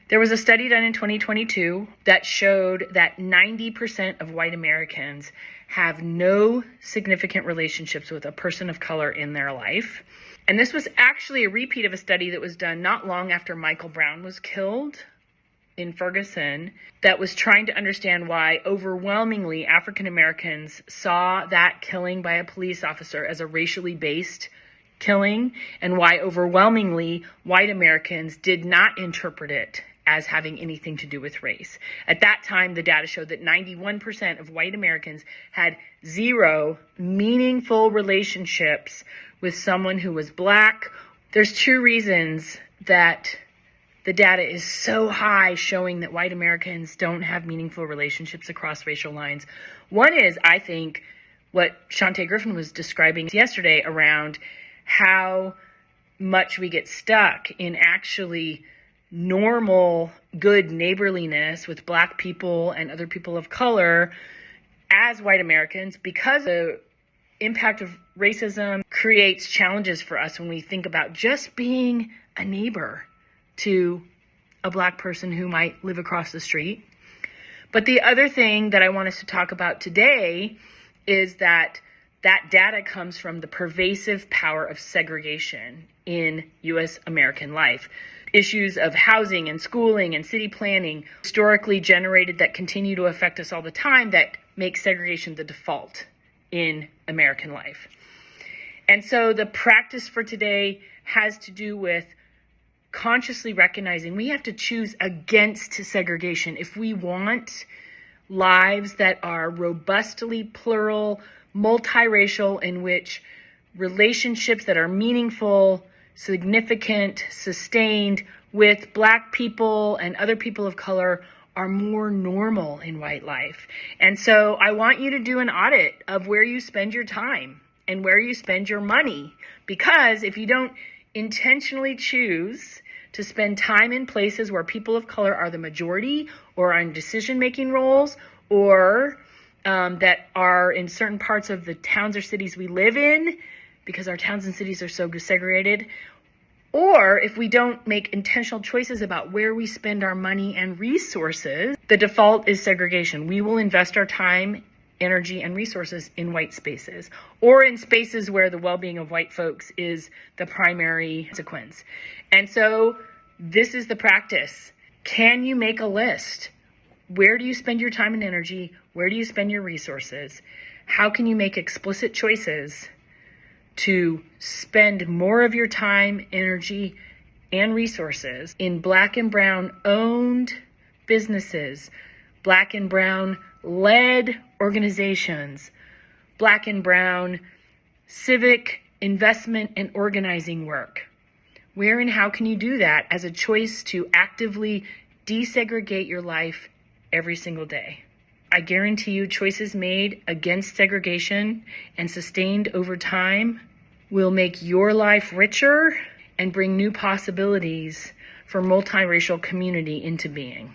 There was a study done in 2022 that showed that 90% of white Americans have no significant relationships with a person of color in their life. And this was actually a repeat of a study that was done not long after Michael Brown was killed in Ferguson, that was trying to understand why overwhelmingly African Americans saw that killing by a police officer as a racially based killing, and why overwhelmingly white Americans did not interpret it as having anything to do with race. At that time, the data showed that 91% of white Americans had zero meaningful relationships with someone who was Black. There's two reasons that the data is so high showing that white Americans don't have meaningful relationships across racial lines. One is, I think, what Shantae Griffin was describing yesterday around how much we get stuck in actually normal, good neighborliness with Black people and other people of color as white Americans, because the impact of racism creates challenges for us when we think about just being a neighbor to a Black person who might live across the street. But the other thing that I want us to talk about today is that data comes from the pervasive power of segregation in U.S. American life. Issues of housing and schooling and city planning historically generated that continue to affect us all the time, that make segregation the default in American life. And so the practice for today has to do with consciously recognizing we have to choose against segregation if we want lives that are robustly plural, multiracial, in which relationships that are meaningful, significant, sustained with Black people and other people of color are more normal in white life. And so I want you to do an audit of where you spend your time and where you spend your money, because if you don't intentionally choose to spend time in places where people of color are the majority or are in decision-making roles, or that are in certain parts of the towns or cities we live in, because our towns and cities are so segregated, or if we don't make intentional choices about where we spend our money and resources, the default is segregation. We will invest our time, energy, and resources in white spaces, or in spaces where the well-being of white folks is the primary consequence. And so this is the practice. Can you make a list? Where do you spend your time and energy? Where do you spend your resources? How can you make explicit choices to spend more of your time, energy, and resources in Black and Brown owned businesses, Black and Brown led organizations, Black and Brown civic investment and organizing work? Where and how can you do that as a choice to actively desegregate your life every single day? I guarantee you choices made against segregation and sustained over time will make your life richer and bring new possibilities for multiracial community into being.